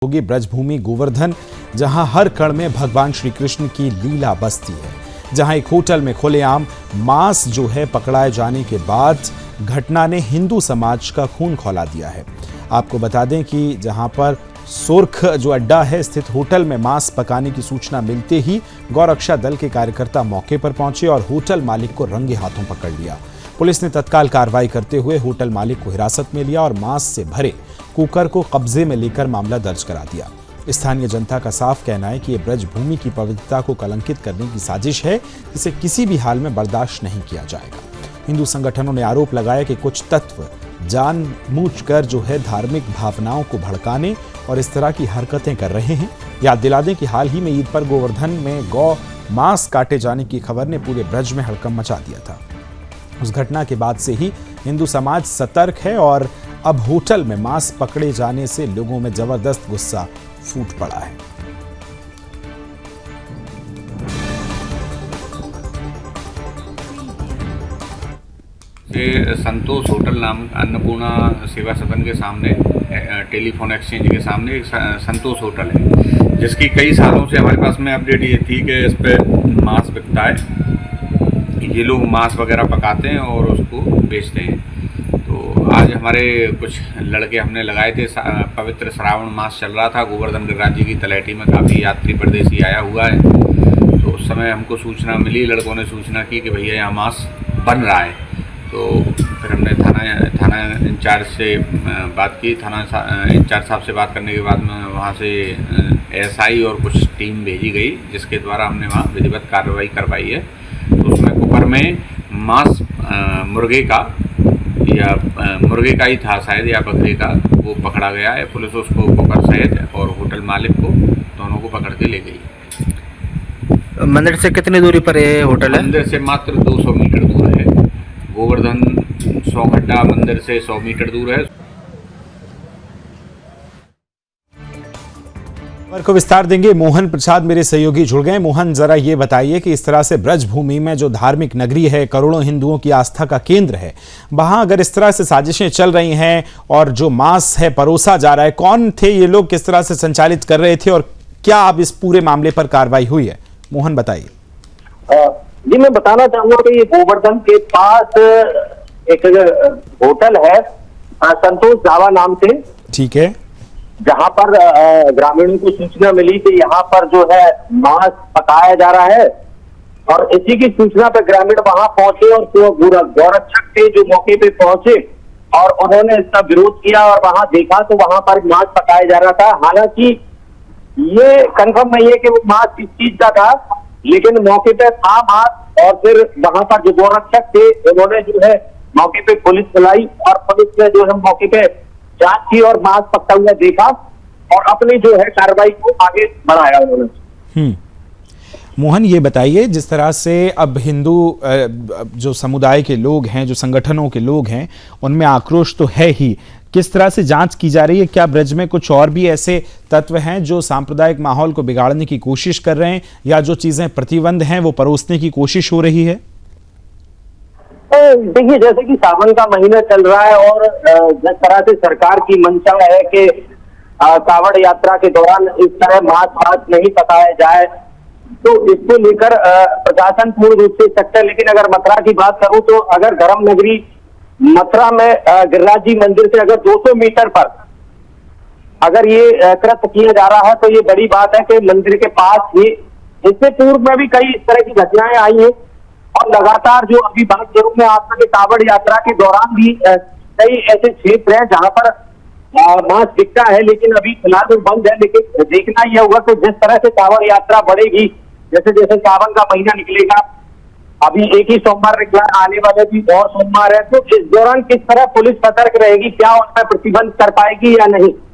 होगी ब्रजभूमि गोवर्धन, जहां हर कण में भगवान श्री कृष्ण की लीला बसती है। जहां एक होटल में खुलेआम मांस जो है पकड़ाए जाने के बाद घटना ने हिंदू समाज का खून खौला दिया है। आपको बता दें कि जहां पर सोरख जो अड्डा है स्थित होटल में मांस पकाने की सूचना मिलते ही गौरक्षा दल के कार्यकर्ता मौके पर पहुंचे और होटल मालिक को रंगे हाथों पकड़ लिया। पुलिस ने तत्काल कार्रवाई करते हुए होटल मालिक को हिरासत में लिया और मांस से भरे कुकर को कब्जे में लेकर मामला दर्ज करा दिया। स्थानीय जनता का साफ कहना है कि ये ब्रजभूमि की पवित्रता को कलंकित करने की साजिश है, जिसे किसी भी हाल में बर्दाश्त नहीं किया जाएगा। हिंदू संगठनों ने आरोप लगाया कि कुछ तत्व जानबूझकर जो है धार्मिक भावनाओं को भड़काने और इस तरह की हरकतें कर रहे हैं। याद दिला दें कि हाल ही में ईद पर गोवर्धन में गौ मांस काटे जाने की खबर ने पूरे ब्रज में हड़कंप मचा दिया था। उस घटना के बाद से ही हिंदू समाज सतर्क है और अब होटल में मांस पकड़े जाने से लोगों में जबरदस्त गुस्सा फूट पड़ा है। ये संतोष होटल नाम अन्नपूर्णा सेवा सदन के सामने टेलीफोन एक्सचेंज के सामने एक संतोष होटल है, जिसकी कई सालों से हमारे पास में अपडेट ये थी कि इस पे मांस बिकता है। ये लोग मांस वगैरह पकाते हैं और उसको बेचते हैं। तो आज हमारे कुछ लड़के हमने लगाए थे। पवित्र श्रावण मास चल रहा था। गोवर्धन गिरिराज जी की तलहटी में काफ़ी यात्री परदेशी आया हुआ है। तो उस समय हमको सूचना मिली, लड़कों ने सूचना की कि भैया यहाँ मांस बन रहा है। तो फिर हमने थाना इंचार्ज से बात की। थाना इंचार्ज साहब से बात करने के बाद में वहाँ से एसआई और कुछ टीम भेजी गई, जिसके द्वारा हमने वहाँ विधिवत कार्रवाई करवाई है। तो उसमें कुकर में मांस मुर्गे का ही था शायद, या बकरे का, वो पकड़ा गया है। पुलिस उसको कुकर सहित और होटल मालिक को दोनों को पकड़ के ले गई। मंदिर से कितनी दूरी पर ये होटल है? मंदिर से मात्र 200 मीटर दूर है। गोवर्धन 100 गड्ढा मंदिर से 100 मीटर दूर है। खबर को विस्तार देंगे मोहन प्रसाद, मेरे सहयोगी जुड़ गए। मोहन, जरा ये बताइए कि इस तरह से ब्रजभूमि में जो धार्मिक नगरी है, करोड़ों हिंदुओं की आस्था का केंद्र है, वहां अगर इस तरह से साजिशें चल रही हैं और जो मांस है परोसा जा रहा है, कौन थे ये लोग, किस तरह से संचालित कर रहे थे और क्या अब इस पूरे मामले पर कार्रवाई हुई है? मोहन बताइए। जी, मैं बताना चाहूंगा कि ये गोवर्धन के पास एक होटल है संतोष ढाबा नाम से, ठीक है, जहां पर ग्रामीणों को सूचना मिली कि यहाँ पर जो है मांस पकाया जा रहा है। और इसी की सूचना पर ग्रामीण वहां पहुंचे और गौरक्षक थे जो मौके पे पहुंचे और उन्होंने इसका विरोध किया और वहां देखा तो वहां पर मांस पकाया जा रहा था। हालांकि ये कंफर्म नहीं है कि वो मांस किस चीज का था, लेकिन मौके पे था मांस। और फिर वहां पर जो गौरक्षक थे उन्होंने जो है मौके पे पुलिस बुलाई और पुलिस ने जो है मौके पे जांच की और मांस पकता हुआ देखा और अपनी जो है कार्रवाई को आगे बढ़ाया उन्होंने। मोहन, ये बताइए, जिस तरह से अब हिंदू जो समुदाय के लोग हैं, जो संगठनों के लोग हैं, उनमें आक्रोश तो है ही, किस तरह से जांच की जा रही है? क्या ब्रज में कुछ और भी ऐसे तत्व हैं जो सांप्रदायिक माहौल को बिगाड़ने की कोशिश कर रहे हैं, या जो चीजें प्रतिबंध हैं वो परोसने की कोशिश हो रही है? देखिए, जैसे कि सावन का महीना चल रहा है और जिस तरह से सरकार की मंशा है कि कांवड़ यात्रा के दौरान इस तरह मांस नहीं पकाया जाए, तो इसको लेकर प्रशासन पूर्ण रूप से सख्त है। लेकिन अगर मथुरा की बात करूं तो अगर धर्म नगरी मथुरा में गिरिराज जी मंदिर से अगर 200 मीटर पर अगर ये कृत्य किया जा रहा है तो ये बड़ी बात है कि मंदिर के पास ही, इससे पूर्व में भी कई इस तरह की घटनाएं आई हैं और लगातार जो अभी बात करूं मैं आपका कि कांवड़ यात्रा के दौरान भी कई ऐसे क्षेत्र हैं जहां पर मांस बिकता है, लेकिन अभी फिलहाल तो बंद है। लेकिन देखना यह होगा कि जिस तरह से कांवड़ यात्रा बढ़ेगी, जैसे जैसे सावन का महीना निकलेगा, अभी एक ही सोमवार निकला, आने वाले भी और सोमवार है, तो इस दौरान किस तरह पुलिस सतर्क रहेगी, क्या उस पर प्रतिबंध कर पाएगी या नहीं।